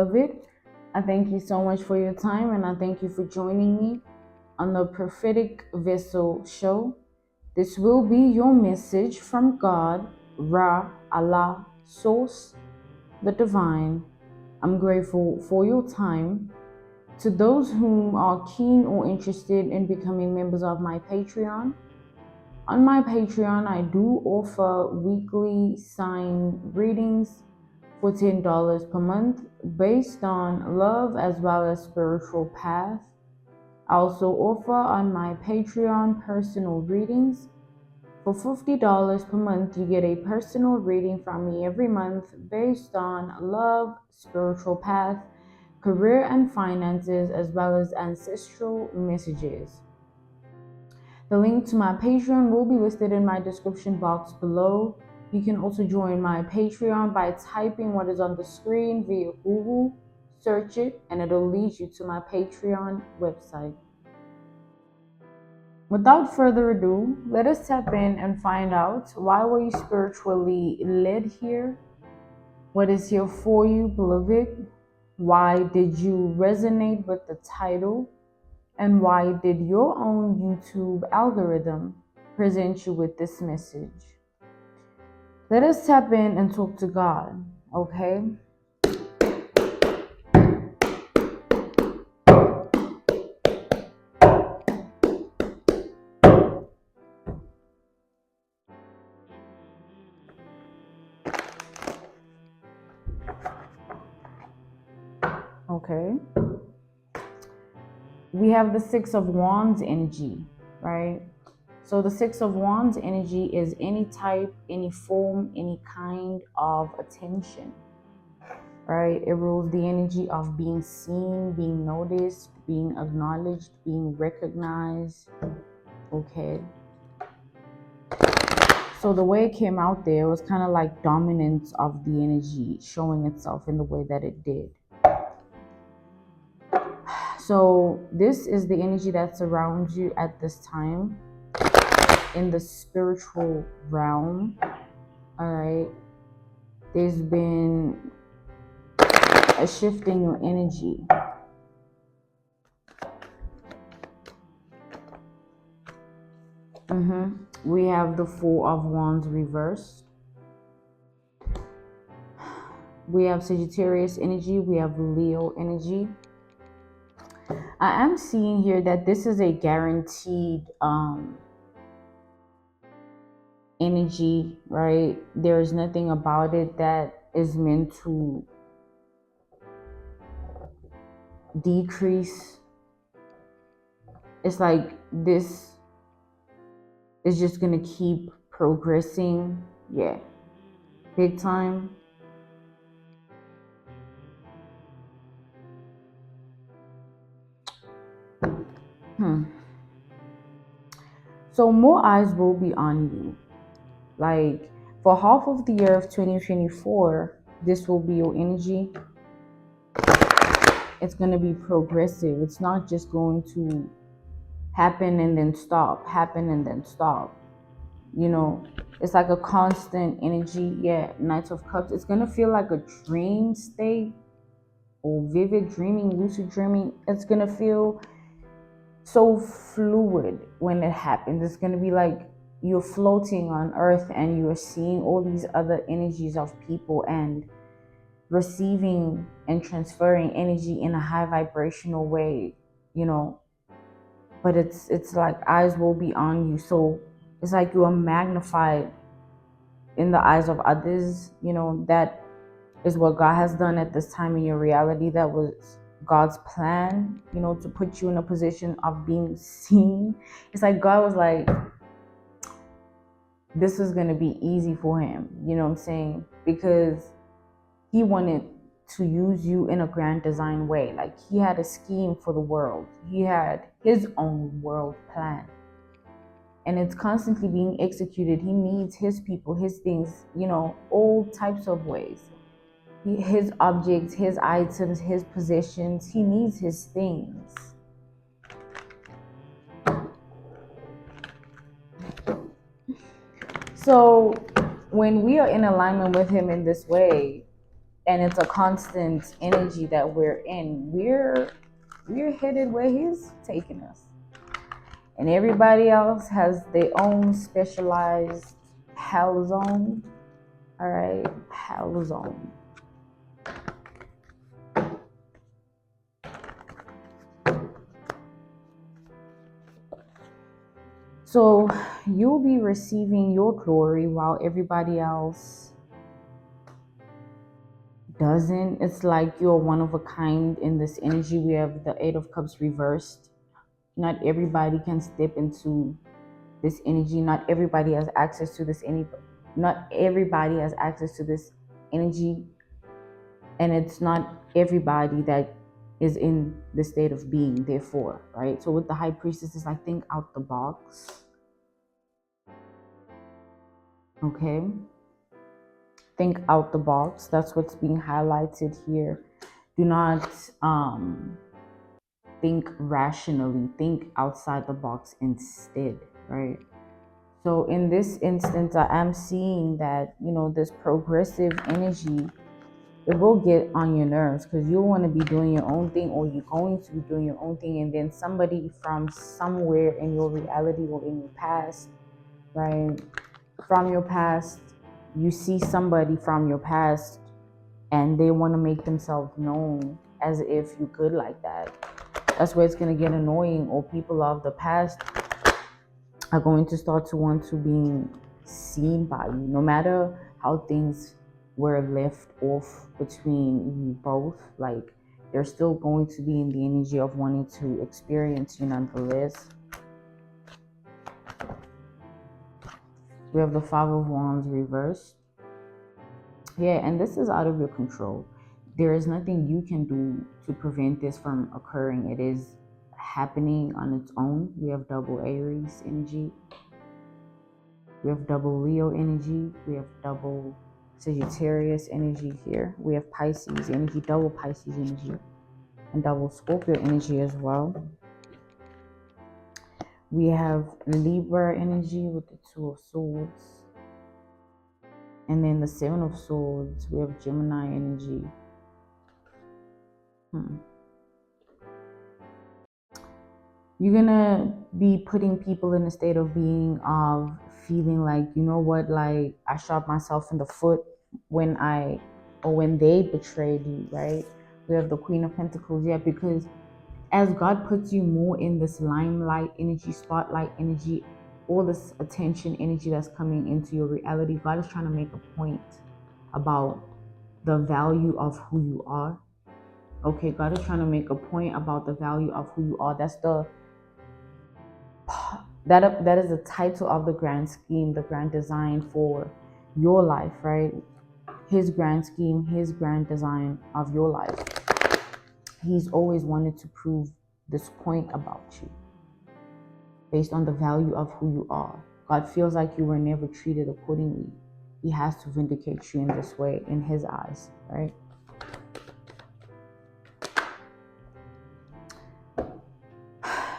beloved. I thank you so much for your time, and I thank you for joining me on the Prophetic Vessel Show. This will be your message from God, Ra, Allah, Source, the Divine. I'm grateful for your time. To those whom are keen or interested in becoming members of my Patreon, on my Patreon, I do offer weekly sign readings for $10 per month based on love as well as spiritual path. I also offer on my Patreon personal readings. For $50 per month, you get a personal reading from me every month based on love, spiritual path, career and finances, as well as ancestral messages. The link to my Patreon will be listed in my description box below. You can also join my Patreon by typing what is on the screen via Google, search it, and it'll lead you to my Patreon website. Without further ado, let us tap in and find out, why were you spiritually led here? What is here for you, beloved? Why did you resonate with the title? And why did your own YouTube algorithm present you with this message? Let us tap in and talk to God, okay? Okay. We have the Six of Wands energy, right? So the Six of Wands energy is any type, any form, any kind of attention, right? It rules the energy of being seen, being noticed, being acknowledged, being recognized, okay? So the way it came out there was kind of like dominance of the energy showing itself in the way that it did. So this is the energy that surrounds you at this time in the spiritual realm. All right, there's been a shift in your energy. We have the Four of Wands reversed. We have Sagittarius energy. We have Leo energy. I am seeing here that this is a guaranteed energy, right? There's nothing about it that is meant to decrease. It's like this is just gonna keep progressing. Yeah, big time. So more eyes will be on you. Like for half of the year of 2024, this will be your energy. It's going to be progressive. It's not just going to happen and then stop, happen and then stop. You know, it's like a constant energy. Yeah, Knight of Cups. It's going to feel like a dream state or vivid dreaming, lucid dreaming. It's going to feel so fluid when it happens. It's going to be like you're floating on earth and you're seeing all these other energies of people and receiving and transferring energy in a high vibrational way, you know. But it's like eyes will be on you, so it's like you are magnified in the eyes of others, you know. That is what God has done at this time in your reality. That was God's plan, you know, to put you in a position of being seen. It's like God was like, this is going to be easy for him, you know what I'm saying? Because he wanted to use you in a grand design way. Like he had a scheme for the world. He had his own world plan. And it's constantly being executed. He needs his people, his things, you know, all types of ways. His objects, his items, his possessions. He needs his things. So when we are in alignment with him in this way, and it's a constant energy that we're in. We're headed where he's taking us, and everybody else has their own specialized hell zone. All right, hell zone. So you'll be receiving your glory while everybody else doesn't. It's like you're one of a kind in this energy. We have the Eight of Cups reversed. Not everybody can step into this energy. Not everybody has access to this not everybody has access to this energy, and it's not everybody that is in the state of being, therefore, right? So with the High Priestess, it's like, think out the box. Okay, think out the box. That's what's being highlighted here. Do not think rationally, think outside the box instead, right? So in this instance, I am seeing that, this progressive energy, it will get on your nerves because you want to be doing your own thing, or you're going to be doing your own thing, and then somebody from somewhere in your reality or in your past, right? From your past, you see somebody from your past and they want to make themselves known as if you're good like that. That's where it's going to get annoying, or people of the past are going to start to want to be seen by you, no matter how things were left off between you both. Like, they're still going to be in the energy of wanting to experience you nonetheless. We have the Five of Wands reversed. Yeah, and this is out of your control. There is nothing you can do to prevent this from occurring. It is happening on its own. We have double Aries energy. We have double Leo energy. We have double Sagittarius energy here. We have Pisces energy, double Pisces energy, and double Scorpio energy as well. We have Libra energy with the Two of Swords. And then the Seven of Swords, we have Gemini energy. You're gonna be putting people in a state of being of feeling like, you know what, like, I shot myself in the foot when they betrayed you, right? We have the Queen of Pentacles, yeah, because as God puts you more in this limelight energy, spotlight energy, all this attention energy that's coming into your reality, God is trying to make a point about the value of who you are. Okay, God is trying to make a point about the value of who you are. That's that is the title of the grand scheme, the grand design for your life, right? His grand scheme, his grand design of your life. He's always wanted to prove this point about you based on the value of who you are. God feels like you were never treated accordingly. He has to vindicate you in this way in his eyes, right?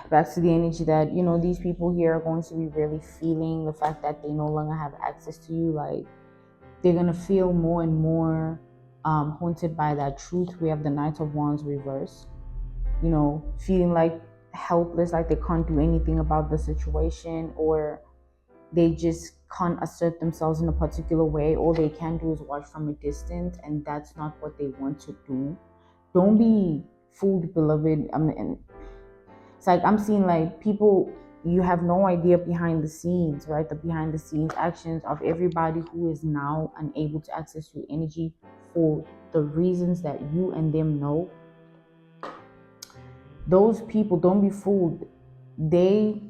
Back to the energy that, these people here are going to be really feeling the fact that they no longer have access to you. Like, they're going to feel more and more haunted by that truth. We have the Knight of Wands reverse, feeling like helpless, like they can't do anything about the situation, or they just can't assert themselves in a particular way. All they can do is watch from a distance, and that's not what they want to do. Don't be fooled, beloved. It's like I'm seeing like people, you have no idea behind the scenes, right? The behind the scenes actions of everybody who is now unable to access your energy for the reasons that you and them know. Those people, don't be fooled. They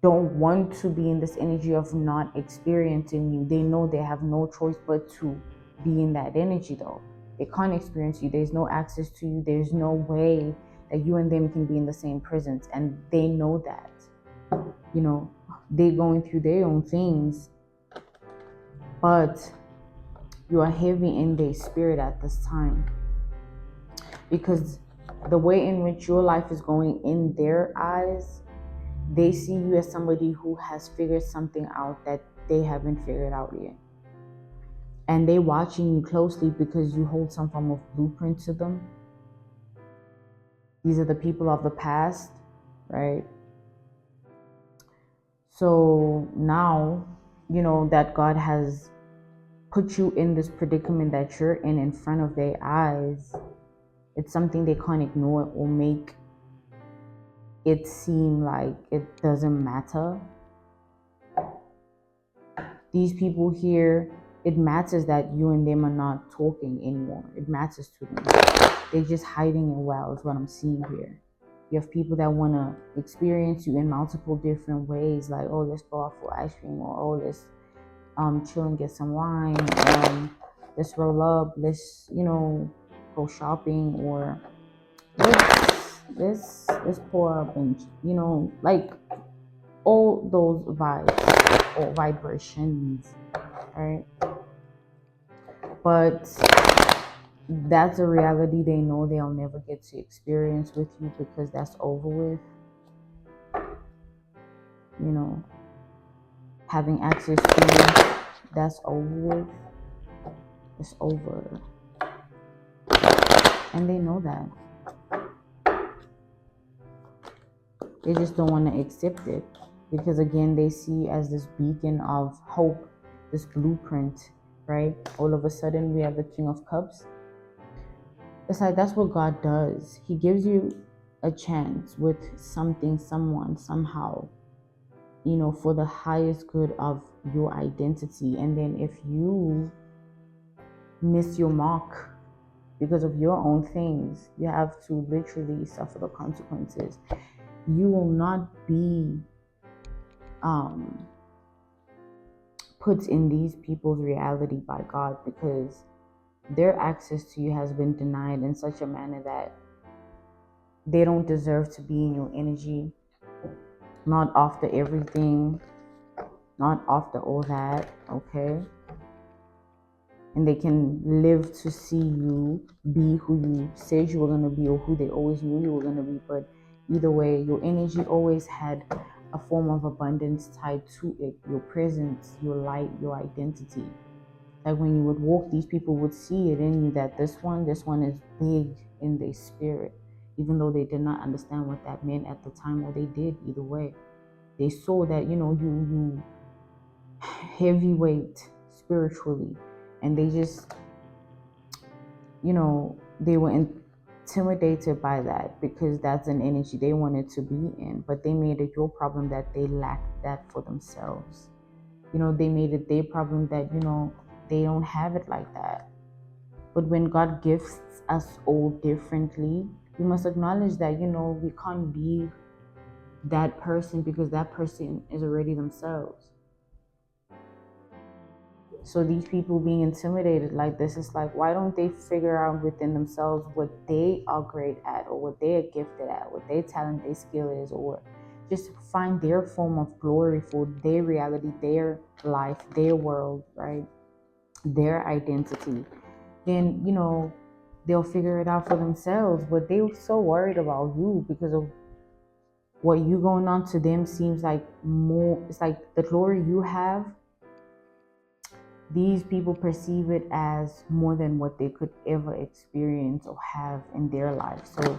don't want to be in this energy of not experiencing you. They know they have no choice but to be in that energy though. They can't experience you. There's no access to you. There's no way that you and them can be in the same presence, and they know that. They're going through their own things, but you are heavy in their spirit at this time, because the way in which your life is going in their eyes, they see you as somebody who has figured something out that they haven't figured out yet. and they watching you closely because you hold some form of blueprint to them. These are the people of the past, right? So now, that God has put you in this predicament that you're in front of their eyes. It's something they can't ignore or make it seem like it doesn't matter. These people here, it matters that you and them are not talking anymore. It matters to them. They're just hiding it well, is what I'm seeing here. You have people that want to experience you in multiple different ways, like, oh, let's go out for ice cream, or oh, let's chill and get some wine, let's roll up, let's go shopping, or let's pour up, and like all those vibes or vibrations, right? But that's a reality they know they'll never get to experience with you, because that's over with. Having access to you, that's over with. It's over. And they know that. They just don't want to accept it, because again, they see as this beacon of hope, this blueprint, right? All of a sudden we have the King of Cups. It's like, that's what God does. He gives you a chance with something, someone, somehow, for the highest good of your identity. And then if you miss your mark because of your own things, you have to literally suffer the consequences. You will not be put in these people's reality by God, because their access to you has been denied in such a manner that they don't deserve to be in your energy. Not after everything, not after all that, okay? And they can live to see you be who you said you were going to be, or who they always knew you were going to be. But either way, your energy always had a form of abundance tied to it. Your presence, your light, your identity. Like when you would walk, these people would see it in you, that this one is big in their spirit, even though they did not understand what that meant at the time, or they did. Either way, they saw that you heavyweight spiritually, and they just they were intimidated by that, because that's an energy they wanted to be in. But they made it your problem that they lacked that for themselves. They made it their problem that they don't have it like that. But when God gifts us all differently, we must acknowledge that we can't be that person, because that person is already themselves. So these people being intimidated like this, is like, why don't they figure out within themselves what they are great at, or what they are gifted at, what their talent, their skill is, or just find their form of glory for their reality, their life, their world, right? Their identity. Then, they'll figure it out for themselves. But they were so worried about you because of what you going on to them seems like more, it's like the glory you have, these people perceive it as more than what they could ever experience or have in their life. So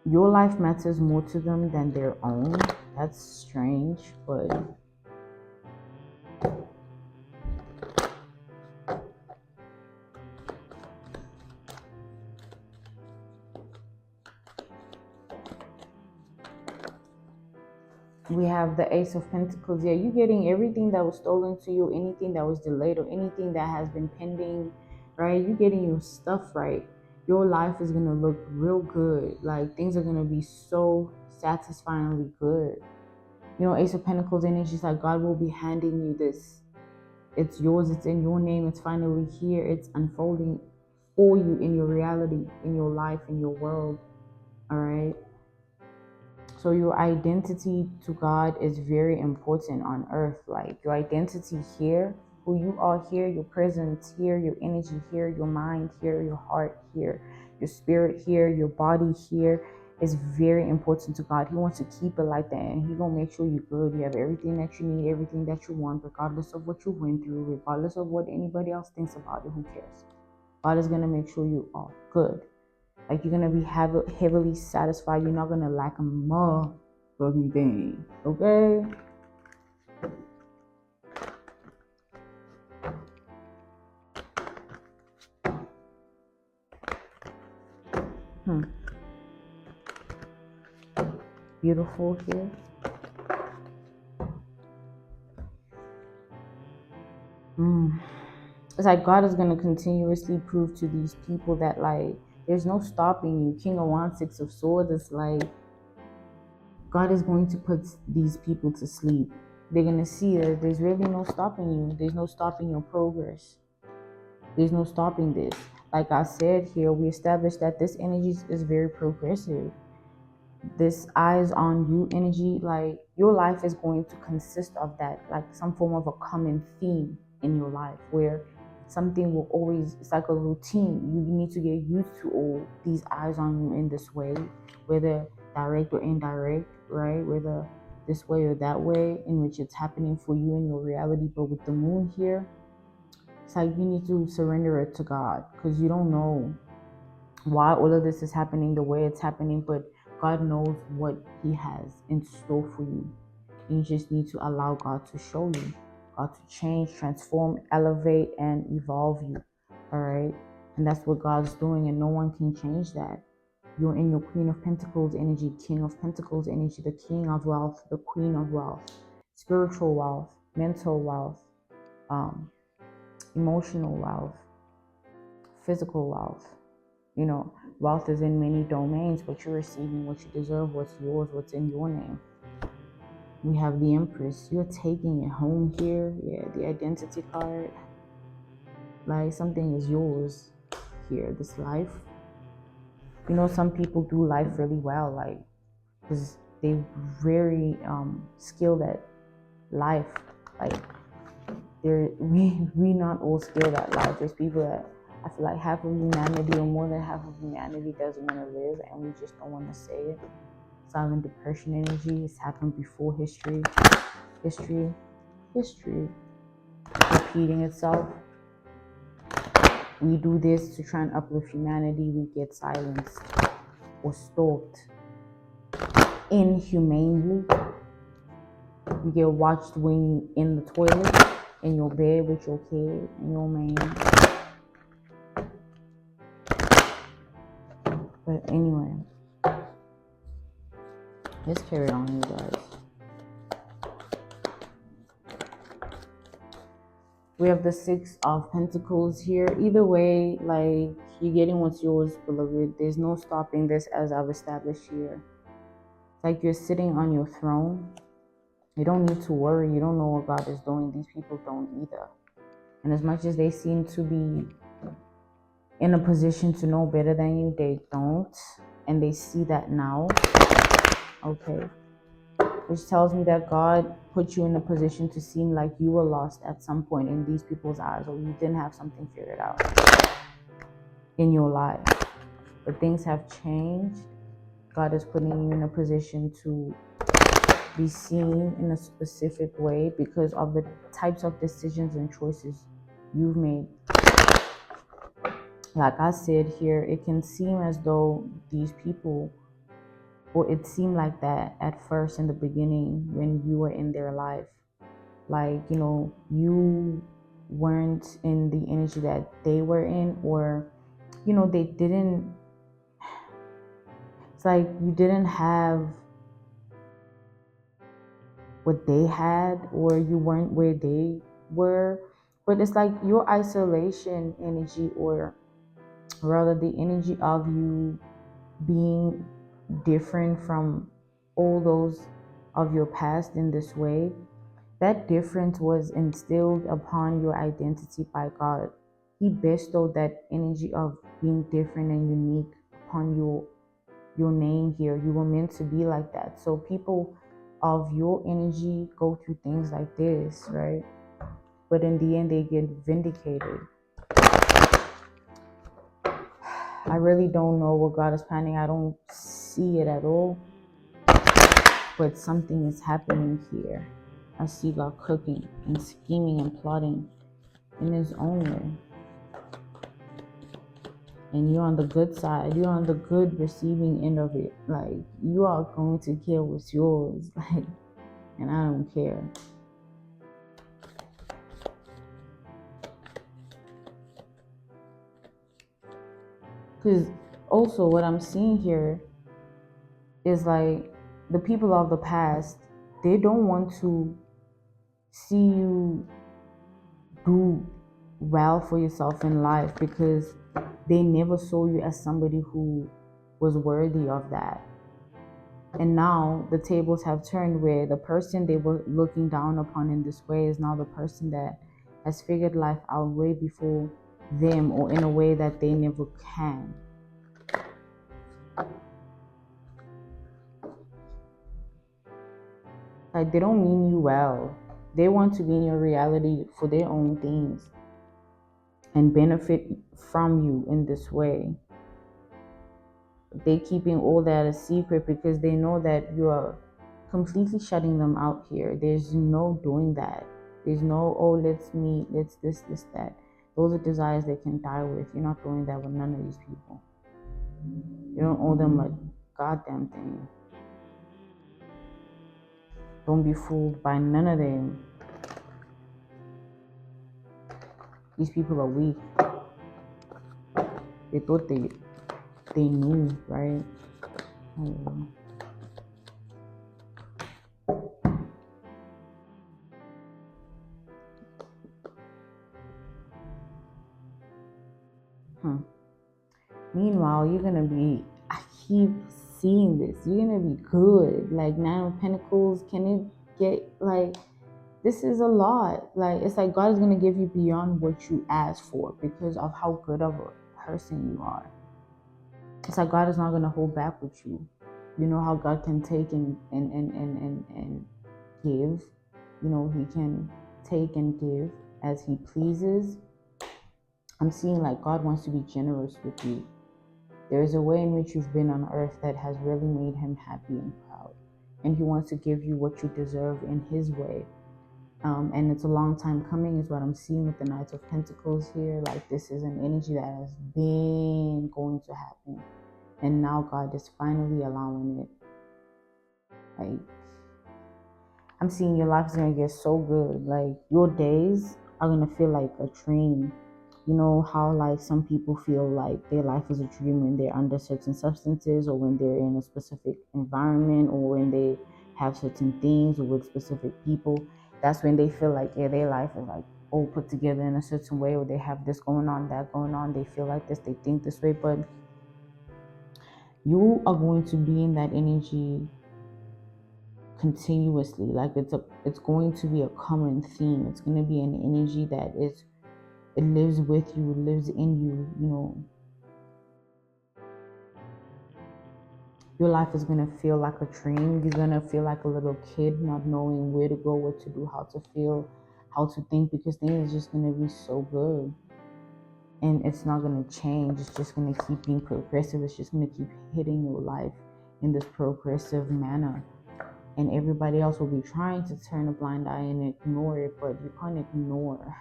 your life matters more to them than their own. That's strange, but we have the Ace of Pentacles. Yeah, you're getting everything that was stolen to you, anything that was delayed, or anything that has been pending, right? You're getting your stuff right. Your life is going to look real good. Like, things are going to be so satisfyingly good. Ace of Pentacles energy is like, God will be handing you this. It's yours. It's in your name. It's finally here. It's unfolding for you in your reality, in your life, in your world. All right. So your identity to God is very important on earth. Like, your identity here, who you are here, your presence here, your energy here, your mind here, your heart here, your spirit here, your body here. is very important to God. He wants to keep it like that, and He gonna make sure you're good. You have everything that you need, everything that you want, regardless of what you went through, regardless of what anybody else thinks about it. Who cares? God is gonna make sure you are good. Like, you're gonna be heavily satisfied. You're not gonna lack a motherfucking thing. Okay? Beautiful here. It's like God is going to continuously prove to these people that, like, there's no stopping you. King of Wands, Six of Swords, it's like God is going to put these people to sleep. They're going to see that there's really no stopping you. There's no stopping your progress. There's no stopping this. Like I said here, we established that this energy is very progressive. This eyes on you energy, like, your life is going to consist of that, like some form of a common theme in your life where something will always, it's like a routine. You need to get used to all these eyes on you in this way, whether direct or indirect, right? Whether this way or that way, in which it's happening for you in your reality. But with the moon here, it's like you need to surrender it to God, because you don't know why all of this is happening the way it's happening, but God knows what He has in store for you. You just need to allow God to show you, God to change, transform, elevate, and evolve you. All right? And that's what God's doing, and no one can change that. You're in your Queen of Pentacles energy, King of Pentacles energy, the King of Wealth, the Queen of Wealth, spiritual wealth, mental wealth, emotional wealth, physical wealth. You know, wealth is in many domains, but you're receiving what you deserve, what's yours, what's in your name. We have the Empress. You're taking it home here. Yeah, the identity card. Like, something is yours here, this life. You know, some people do life really well, like, because they're very skilled at life. Like, we not all skilled at life. There's people that I feel like half of humanity, or more than half of humanity, doesn't want to live, and we just don't want to say it. Silent depression energy. It's happened before history repeating itself. We do this to try and uplift humanity. We get silenced or stalked inhumanely. You get watched when you in the toilet, in your bed with your kid and your man. But anyway, let's carry on, you guys. We have the Six of Pentacles here. Either way, like, you're getting what's yours, beloved. There's no stopping this, as I've established here. It's like you're sitting on your throne. You don't need to worry. You don't know what God is doing. These people don't either. And as much as they seem to be in a position to know better than you, they don't. And they see that now. Okay. Which tells me that God put you in a position to seem like you were lost at some point in these people's eyes, or you didn't have something figured out in your life. But things have changed. God is putting you in a position to be seen in a specific way because of the types of decisions and choices you've made. Like I said here, it can seem as though these people, or it seemed like that at first in the beginning when you were in their life. Like, you know, you weren't in the energy that they were in, or, you know, they didn't, it's like you didn't have what they had, or you weren't where they were. But it's like your isolation energy, or rather the energy of you being different from all those of your past in this way, that difference was instilled upon your identity by God. He bestowed that energy of being different and unique upon your name here. You were meant to be like that. So people of your energy go through things like this, right? But in the end, they get vindicated. I really don't know what God is planning. I don't see it at all, but something is happening here. I see God cooking and scheming and plotting in his own way. And you're on the good side. You're on the good receiving end of it. Like, you are going to get what's yours. Like, and I don't care. Because also what I'm seeing here is like the people of the past, they don't want to see you do well for yourself in life because they never saw you as somebody who was worthy of that. And now the tables have turned where the person they were looking down upon in this way is now the person that has figured life out way before them, or in a way that they never can. Like, they don't mean you well. They want to be in your reality for their own things and benefit from you in this way. They keeping all that a secret because they know that you are completely shutting them out here. There's no doing that. There's no, oh, let's meet, let's this, that. Those are desires they can die with. You're not doing that with none of these people. You don't owe them a goddamn thing. Don't be fooled by none of them. These people are weak. They thought they knew, right? Meanwhile, you're gonna be, I keep seeing this, you're gonna be good. Like, Nine of Pentacles, can it get, like, this is a lot. Like, it's like God is gonna give you beyond what you asked for because of how good of a person you are. It's like God is not gonna hold back with you. You know how God can take and give. You know, he can take and give as he pleases. I'm seeing like God wants to be generous with you. There is a way in which you've been on earth that has really made him happy and proud. And he wants to give you what you deserve in his way. And it's a long time coming is what I'm seeing with the Knight of Pentacles here. Like, this is an energy that has been going to happen. And now God is finally allowing it. Like, I'm seeing your life is going to get so good. Like, your days are going to feel like a dream. You know how like some people feel like their life is a dream when they're under certain substances, or when they're in a specific environment, or when they have certain things, or with specific people. That's when they feel like, yeah, their life is like all put together in a certain way, or they have this going on, that going on. They feel like this, they think this way, but you are going to be in that energy continuously. Like, it's going to be a common theme. It's going to be an energy that it lives with you, it lives in you, you know. Your life is going to feel like a dream. You're going to feel like a little kid, not knowing where to go, what to do, how to feel, how to think, because things are just going to be so good. And it's not going to change. It's just going to keep being progressive. It's just going to keep hitting your life in this progressive manner. And everybody else will be trying to turn a blind eye and ignore it, but you can't ignore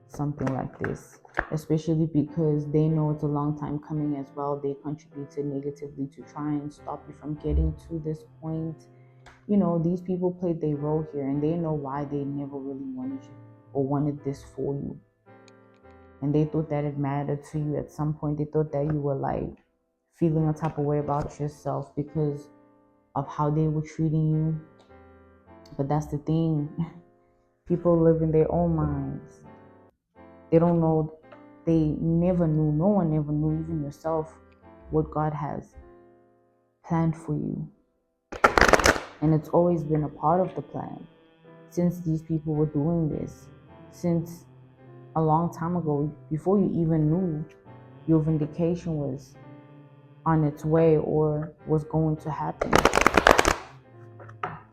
something like this, especially because they know it's a long time coming as well. They contributed negatively to try and stop you from getting to this point. You know, these people played their role here, and they know why they never really wanted you or wanted this for you. And they thought that it mattered to you at some point. They thought that you were like feeling a type of way about yourself because of how they were treating you. But that's the thing. People live in their own minds. They don't know, they never knew, no one ever knew, even yourself, what God has planned for you. And it's always been a part of the plan since these people were doing this, since a long time ago, before you even knew your vindication was on its way or was going to happen.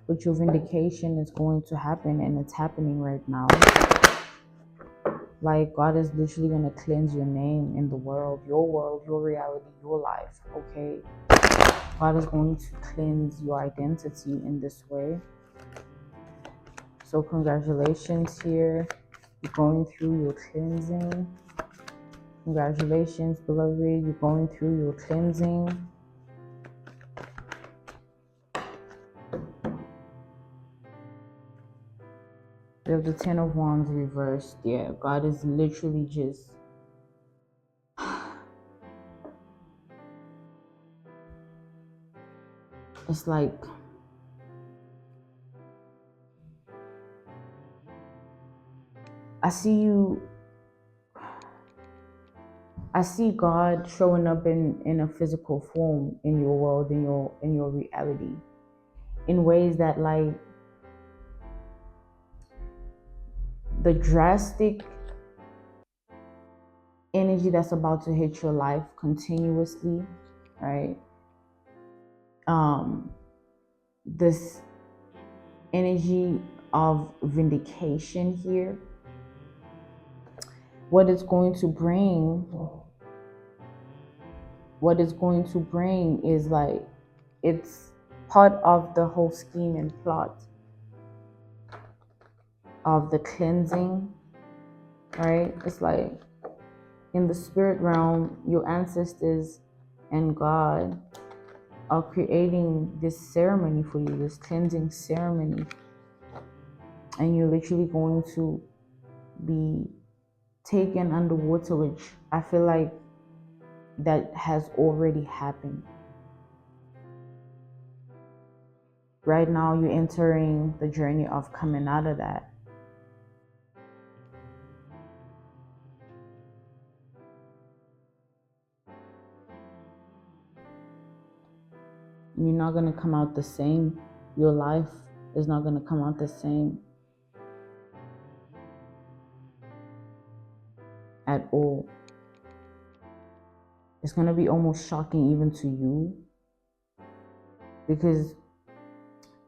But your vindication is going to happen, and it's happening right now. Like, God is literally going to cleanse your name in the world, your reality, your life, okay? God is going to cleanse your identity in this way. So congratulations here. You're going through your cleansing. Congratulations, beloved. You're going through your cleansing. We have the Ten of Wands reversed. Yeah, God is literally just it's like I see God showing up in a physical form in your world, in your reality, in ways that, like, the drastic energy that's about to hit your life continuously, right? This energy of vindication here, what it's going to bring is like, it's part of the whole scheme and plot of the cleansing, right? It's like, in the spirit realm, your ancestors and God are creating this ceremony for you, this cleansing ceremony, and you're literally going to be taken underwater, which I feel like that has already happened. Right now, you're entering the journey of coming out of that. You're not going to come out the same. Your life is not going to come out the same at all. It's going to be almost shocking even to you, because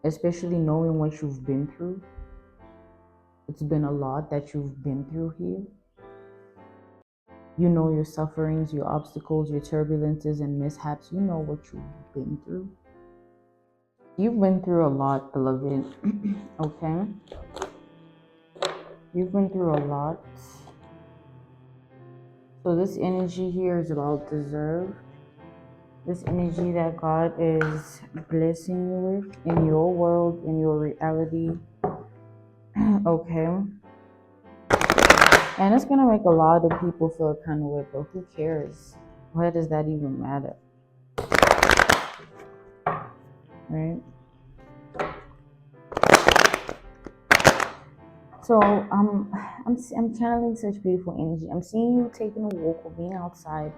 especially knowing what you've been through, it's been a lot that you've been through here. You know your sufferings, your obstacles, your turbulences and mishaps. You know what you've been through. You've been through a lot, beloved. Okay? You've been through a lot. So this energy here is about deserved. This energy that God is blessing you with in your world, in your reality. Okay? And it's going to make a lot of people feel kind of weird, but who cares? Why does that even matter? Right? So I'm channeling such beautiful energy. I'm seeing you taking a walk or being outside,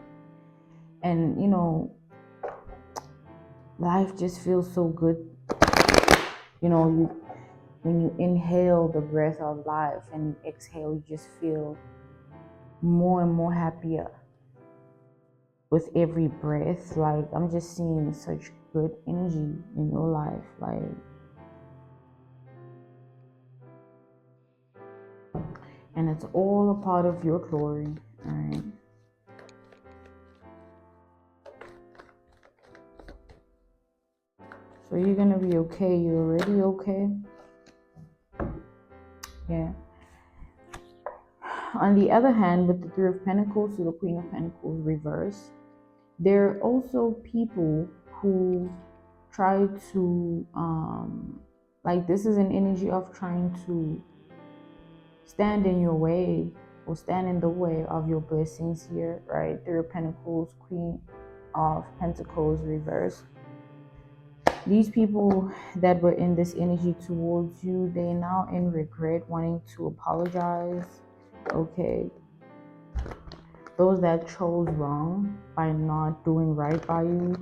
and you know, life just feels so good. You know, when you inhale the breath of life and you exhale, you just feel more and more happier with every breath. Like, I'm just seeing such good energy in your life. Like, and it's all a part of your glory. All right. So you're gonna be okay. You're already okay. Yeah. On the other hand, with the Three of Pentacles to the Queen of Pentacles reverse, there are also people who try to like, this is an energy of trying to stand in your way or stand in the way of your blessings here, right? Three of Pentacles, Queen of Pentacles reverse. These people that were in this energy towards you, they're now in regret, wanting to apologize. Okay. Those that chose wrong by not doing right by you,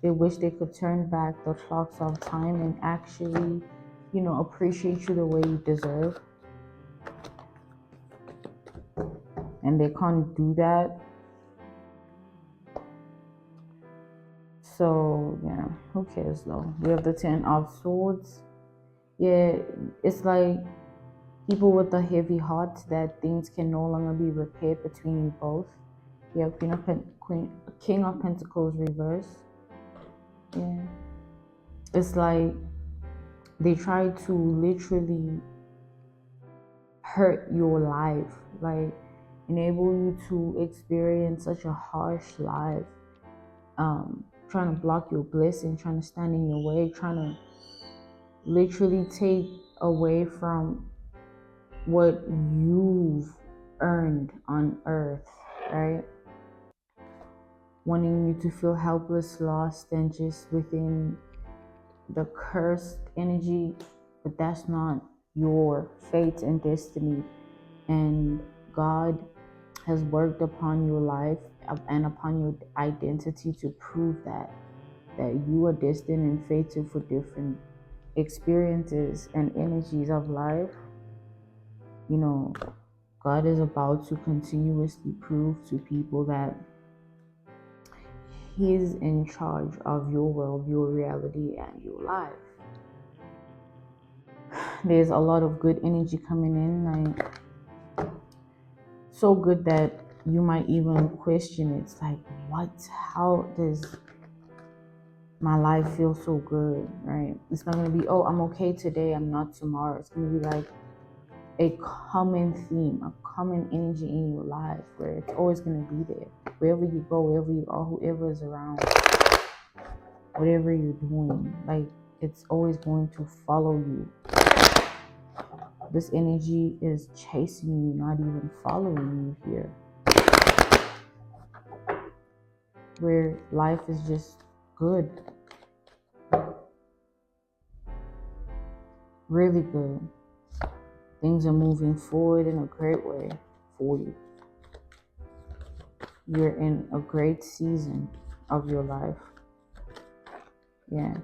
they wish they could turn back the clocks of time and actually, you know, appreciate you the way you deserve. And they can't do that. So yeah, who cares though? We have the Ten of Swords. Yeah, it's like people with a heavy heart that things can no longer be repaired between you both. You have King of Pentacles reverse. Yeah. It's like they try to literally hurt your life, like enable you to experience such a harsh life, trying to block your blessing, trying to stand in your way, trying to literally take away from what you've earned on earth, right? Wanting you to feel helpless, lost, and just within the cursed energy, but that's not your fate and destiny. And God has worked upon your life and upon your identity to prove that you are destined and fated for different experiences and energies of life. You know, God is about to continuously prove to people that He's in charge of your world, your reality, and your life. There's a lot of good energy coming in, like so good that you might even question it. It's like, what? How does my life feel so good, right? It's not going to be, oh, I'm okay today, I'm not tomorrow. It's going to be like a common theme, a common energy in your life where it's always going to be there. Wherever you go, wherever you are, whoever is around, whatever you're doing, like it's always going to follow you. This energy is chasing you, not even following you here. Where life is just good. Really good. Things are moving forward in a great way for you. You're in a great season of your life. Yeah.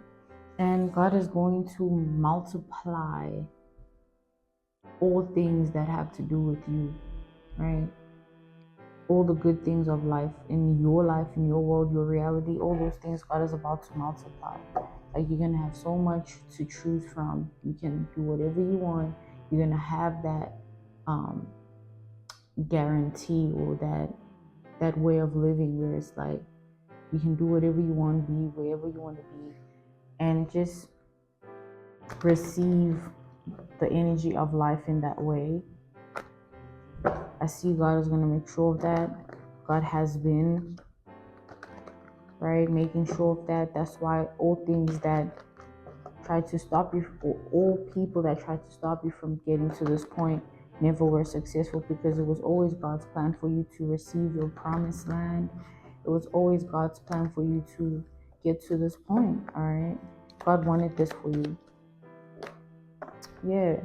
And God is going to multiply all things that have to do with you, right? All the good things of life, in your world, your reality, all those things God is about to multiply. Like you're going to have so much to choose from. You can do whatever you want. You're going to have that guarantee or that way of living where it's like you can do whatever you want, be wherever you want to be, and just receive the energy of life in that way. I see God is going to make sure of that. God has been, right, making sure of that. That's why all things that try to stop you, or all people that try to stop you from getting to this point, never were successful, because it was always God's plan for you to receive your promised land. It was always God's plan for you to get to this point, all right? God wanted this for you. Yeah,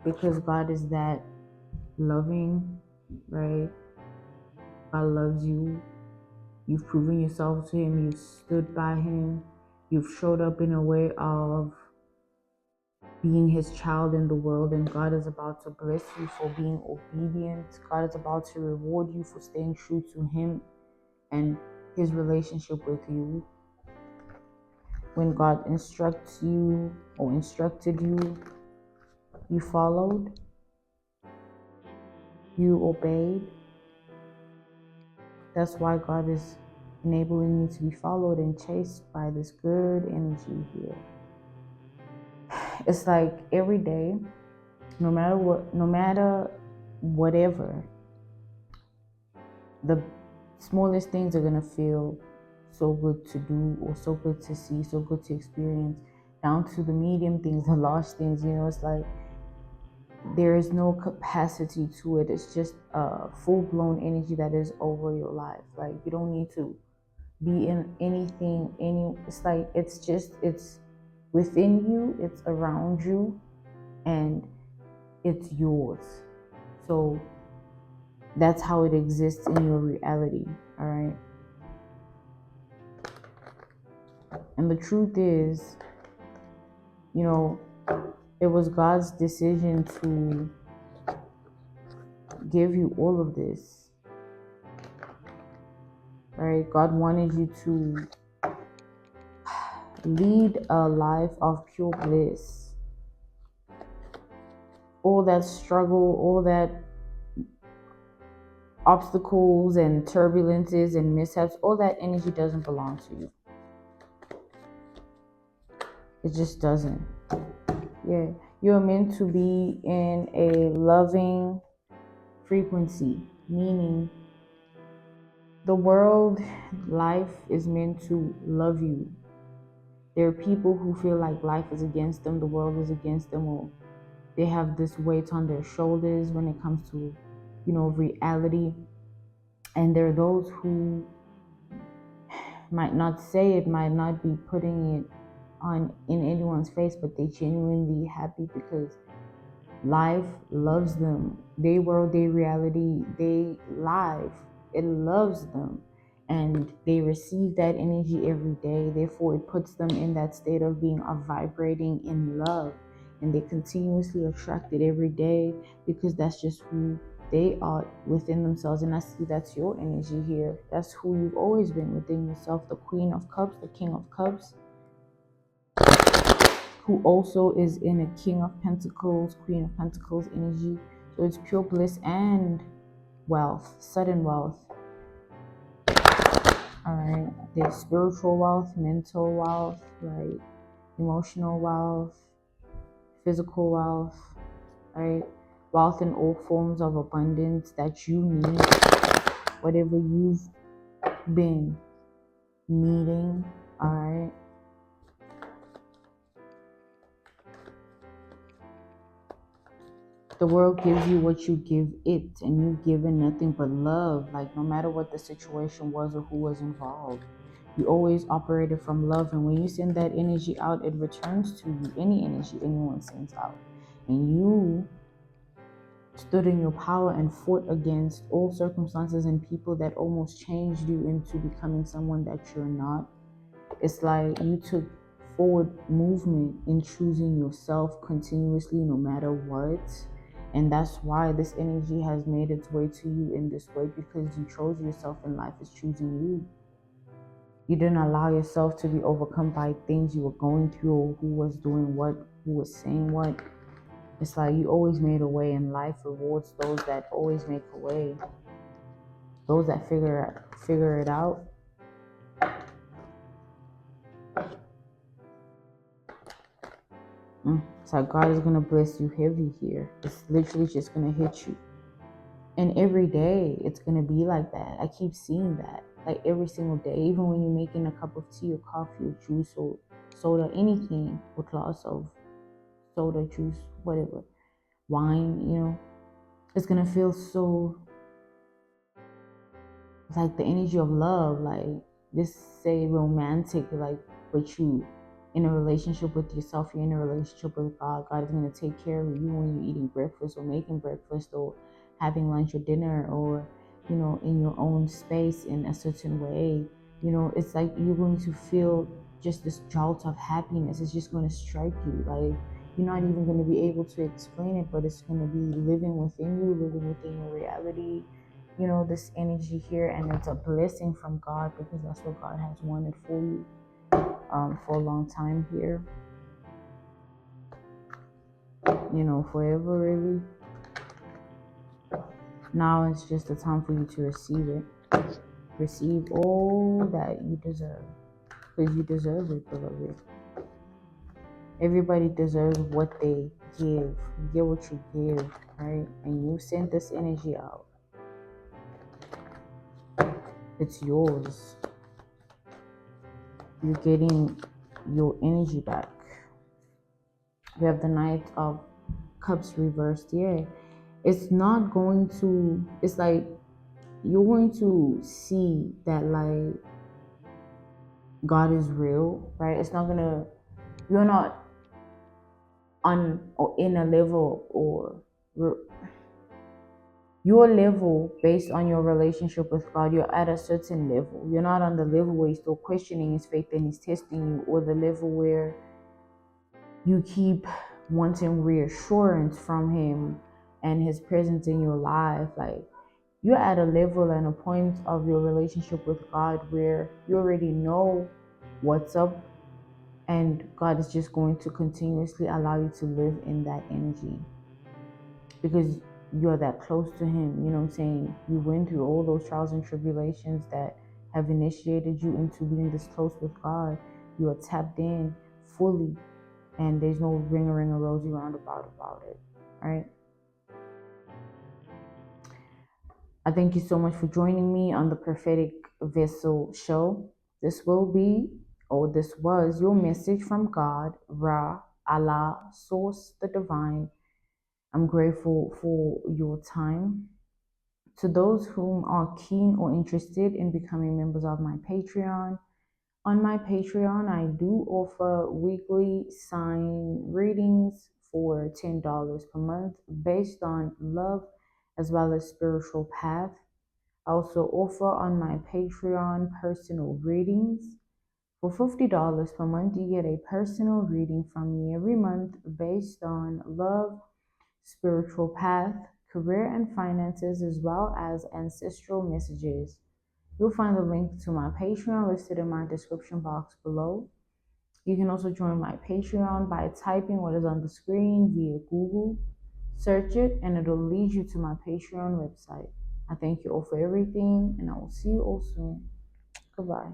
because God is that loving, right? God loves you. You've proven yourself to Him. You've stood by Him. You've showed up in a way of being His child in the world, and God is about to bless you for being obedient. God is about to reward you for staying true to Him and His relationship with you. When God instructs you or instructed you, you followed, you obeyed. That's why God is enabling you to be followed and chased by this good energy here. It's like every day, no matter whatever, the smallest things are going to feel so good to do, or so good to see, so good to experience, down to the medium things, the large things. It's like there is no capacity to it. It's just a full-blown energy that is over your life. Like you don't need to be in anything, it's like it's within you, it's around you, and it's yours. So that's how it exists in your reality, all right? And the truth is, it was God's decision to give you all of this, right? God wanted you to lead a life of pure bliss. All that struggle, all that obstacles and turbulences and mishaps, all that energy doesn't belong to you. It just doesn't. Yeah, you're meant to be in a loving frequency, meaning the world, life is meant to love you. There are people who feel like life is against them, the world is against them, or they have this weight on their shoulders when it comes to, reality. And there are those who might not say it, might not be putting it on in anyone's face, but they genuinely happy because life loves them. They world, they reality, they life, it loves them. And they receive that energy every day. Therefore, it puts them in that state of being vibrating in love. And they continuously attract it every day because that's just who they are within themselves. And I see that's your energy here. That's who you've always been within yourself. The Queen of Cups, the King of Cups, who also is in a King of Pentacles, Queen of Pentacles energy. So it's pure bliss and wealth, sudden wealth. All right, there's spiritual wealth, mental wealth, right? Emotional wealth, physical wealth, right? Wealth in all forms of abundance that you need, whatever you've been needing, all right? The world gives you what you give it, and you've given nothing but love. Like, no matter what the situation was or who was involved, you always operated from love. And when you send that energy out, it returns to you. Any energy anyone sends out, and you stood in your power and fought against all circumstances and people that almost changed you into becoming someone that you're not. It's like you took forward movement in choosing yourself continuously, no matter what. And that's why this energy has made its way to you in this way, because you chose yourself and life is choosing you. You didn't allow yourself to be overcome by things you were going through, or who was doing what, who was saying what. It's like you always made a way, and life rewards those that always make a way. Those that figure it out. It's like God is going to bless you heavy here. It's literally just going to hit you. And every day it's going to be like that. I keep seeing that. Like every single day. Even when you're making a cup of tea or coffee or juice or soda, anything, or glass of soda, juice, whatever, wine, it's going to feel so like the energy of love. Like this, say romantic, like, but you in a relationship with yourself, you're in a relationship with God. God is going to take care of you when you're eating breakfast or making breakfast or having lunch or dinner, or in your own space in a certain way. It's like you're going to feel just this jolt of happiness. It's just going to strike you. Like you're not even going to be able to explain it, but it's going to be living within you, living within your reality. This energy here, and it's a blessing from God, because that's what God has wanted for you for a long time here, forever really. Now it's just the time for you to receive it. Receive all that you deserve, because you deserve it, beloved. Everybody deserves what they give. You get what you give, right? And you send this energy out. It's yours. You're getting your energy back. We have the Knight of Cups reversed. Yeah, it's not going to, it's like you're going to see that like God is real, right? It's not gonna, you're not on or in a level, or your level based on your relationship with God. You're at a certain level. You're not on the level where you're still questioning his faith and he's testing you, or the level where you keep wanting reassurance from him and his presence in your life. Like you're at a level and a point of your relationship with God where you already know what's up, and God is just going to continuously allow you to live in that energy because you're that close to him. You know what I'm saying? You went through all those trials and tribulations that have initiated you into being this close with God. You are tapped in fully. and there's no ring a rosy roundabout about it, right? I thank you so much for joining me on the Prophetic Vessel Show. This will be, or this was, your message from God, Ra, Allah, Source, the Divine. I'm grateful for your time. To those whom are keen or interested in becoming members of my Patreon, on my Patreon, I do offer weekly sign readings for $10 per month based on love as well as spiritual path. I also offer on my Patreon personal readings. For $50 per month, you get a personal reading from me every month based on love, spiritual path, career and finances, as well as ancestral messages. You'll find the link to my Patreon listed in my description box below. You can also join my Patreon by typing what is on the screen via Google. Search it and it'll lead you to my Patreon website. I thank you all for everything and I will see you all soon. Goodbye.